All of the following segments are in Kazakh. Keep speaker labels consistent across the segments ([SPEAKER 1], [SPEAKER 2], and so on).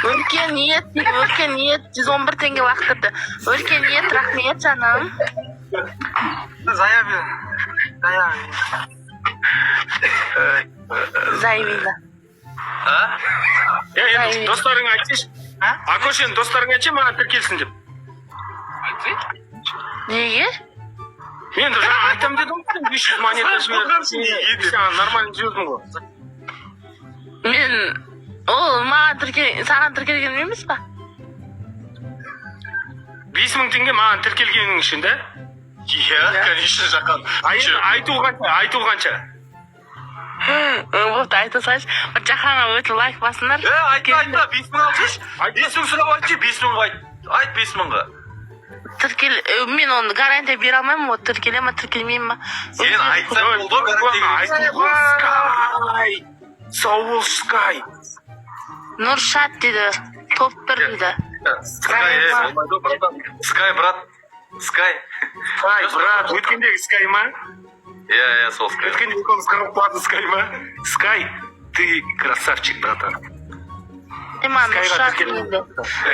[SPEAKER 1] Өлкен ниет 111 теңге лақтырды. Өлкен ниет, рахмет жаным. Заявила.
[SPEAKER 2] Енді достарың айтсайшы. Акош енді достарың айтшы маған тіркелсін деп.
[SPEAKER 1] Неге?
[SPEAKER 2] Мен жаңа айтам дедім, 500 монета жіберіп. Нормально жүрдім ғой.
[SPEAKER 1] Мен саған тіркелген емес па?
[SPEAKER 2] 5000 теңге маған тіркелгенің үшін да?
[SPEAKER 3] Иә, конечно, жақан.
[SPEAKER 2] Айту қанша?
[SPEAKER 1] Бопты айта салшы. Жаханға өте лайк басыңдар.
[SPEAKER 3] Айта, 5000 алшы. 5000 сұрап айтшы, 5000 айт 5000-ға.
[SPEAKER 1] Мен оны гарантия бере алмаймын, ол тіркеле ма, тіркелмеймін ма?
[SPEAKER 3] Сен айтсаң болды, гарантия
[SPEAKER 2] Скай! Соул Скай!
[SPEAKER 1] Нұршат деді, топ 1 деді.
[SPEAKER 3] Скай, брат. Скай,
[SPEAKER 2] брат, өткендегі Скай ма?
[SPEAKER 3] Иә, сол Скай.
[SPEAKER 2] Өткенде екеуміз қырып платный Скай ма? Скай, ты красавчик, братан.
[SPEAKER 1] Ема, Нұршат деді.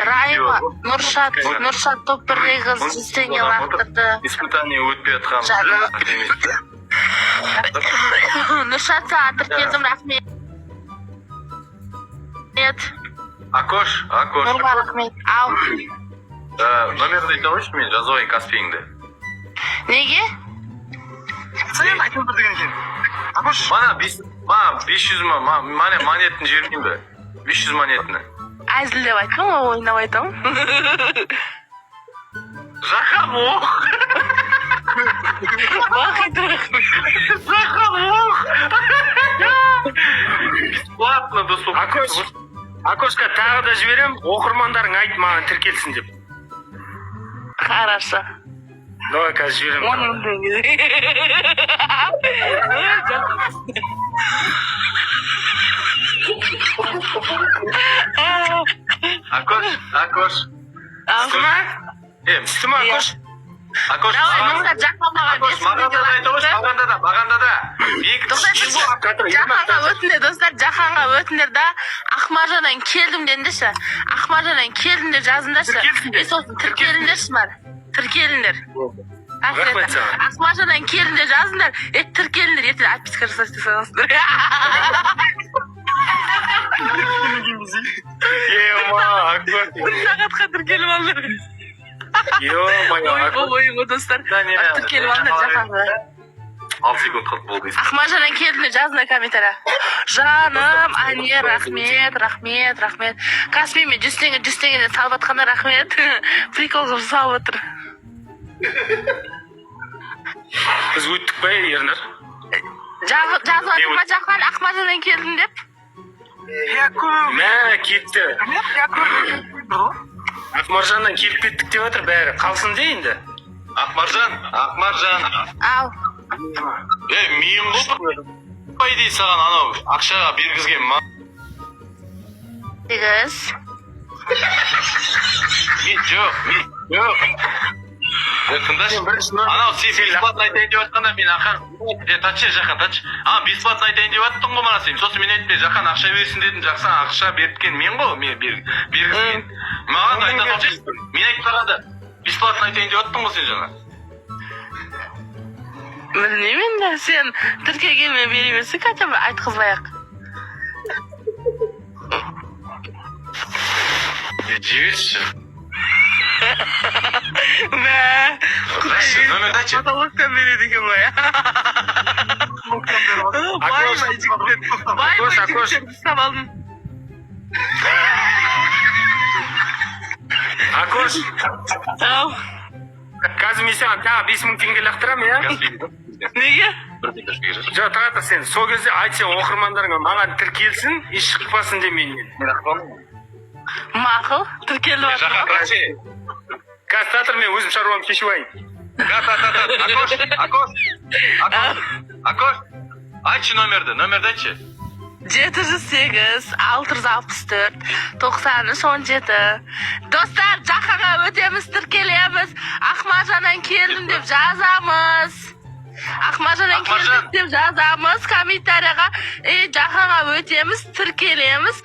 [SPEAKER 1] Райма, Нұршат топ 1-дегі қыз 100 теңге лақтырды.
[SPEAKER 3] Испытание өтпей атқан.
[SPEAKER 1] Нұршат саған тіркелдім, рахмет.
[SPEAKER 3] Акош.
[SPEAKER 1] Нұрға рахмет. Ау.
[SPEAKER 3] Номерді айта қойшы мен жазуайын Каспиіңді.
[SPEAKER 1] Неге?
[SPEAKER 2] Сен айтып отыр деген сен. Акош.
[SPEAKER 3] Мана 500 мана монетін жібермейін бе? 500 монетіні.
[SPEAKER 1] Әзіл деп айтқым, ойнап айтам.
[SPEAKER 3] Жақан оқ. Жақан оқ. Бесплатно доступ.
[SPEAKER 2] Акошқа тағы да жіберем, оқырмандарың айт маған тіркелсін деп.
[SPEAKER 1] Хорошо.
[SPEAKER 2] Давай қазір жіберем.
[SPEAKER 3] Акош.
[SPEAKER 2] Үстіма? Үстіма, Акош?
[SPEAKER 3] Акош, маған да.
[SPEAKER 1] Жаханға өтіндер, достар, Жаханға өтіндер да, Ақмаржаннан келдім дендеші. Ақмаржаннан келдім деп жазыңдаршы. Сосын тіркеліңдерші бар. Тіркеліңдер.
[SPEAKER 2] Рахмет саған.
[SPEAKER 1] Ақмаржаннан келдім деп жазыңдар. Тіркеліңдер, ертең отписка жасайсыздар саласыздар. Сағатқа тіркеліп алыңдар. Ойын достар. Тіркеліп алыңдар Жаханға.
[SPEAKER 3] 6 секунд қалып болды.
[SPEAKER 1] Ақмаржаннан келдім жазыңдар комментария. Жаным, Ане, рахмет. Каспиіме 100 теңгеден салып атқанда рахмет. Прикол қылып салып отыр.
[SPEAKER 2] Біз өттік бай, Ернар?
[SPEAKER 1] Жазып атырма Жахан, Ақмаржаннан келдім деп.
[SPEAKER 2] Мә, кетті. Ақмаржаннан келіп кеттік деп отыр, бәрі қалсын дейінді.
[SPEAKER 3] Ақмаржан.
[SPEAKER 1] Ау.
[SPEAKER 3] Мен ғой дей саған анау ақшаға бергізген ма?
[SPEAKER 1] Дегіз.
[SPEAKER 3] Мен жоқ. Тыңдашы, анау сен бесплатно айтайын деп жатқанда мен ақша... Жақан, татшы. Бесплатно айтайын деп жаттың ғой мана сен. Сосын мен айтпай, Жақан ақша берсін дедім, жақсан ақша беріпкен мен ғой, бергізген. Маған айта салшы, мен айтып тұрғанда бесплатно айтайын деп жаттың ғой сен жаңа.
[SPEAKER 1] Білмеймін де, сен тіркелгенмен беремесің, хотя бы айтқызбай-ақ.
[SPEAKER 3] Жіберші. Номерді айтшы.
[SPEAKER 1] Потолоктан береді екен ғой,
[SPEAKER 2] Акош.
[SPEAKER 1] Ау.
[SPEAKER 2] Қазір мен саған тағы 5000 теңге лақтырам, иә?
[SPEAKER 1] Неге?
[SPEAKER 2] Жоқ, тағата сен, сол кезде айтсен оқырмандарыңа маған тіркелсін, еш шықпасын демейін.
[SPEAKER 1] Мақыл, тіркеліп атыр.
[SPEAKER 3] Жақан, қанша?
[SPEAKER 2] Қазір мен өзім шаруам кешіп айын.
[SPEAKER 3] Акош, айтшы номерді айтшы.
[SPEAKER 1] 708 664 93 17. Достар, Жаханға өтеміз, тіркелеміз. Ақмаржаннан келдім деп жазамыз. Ақмаржаннан келдім деп жазамыз комментарияға. Жаханға өтеміз, тіркелеміз.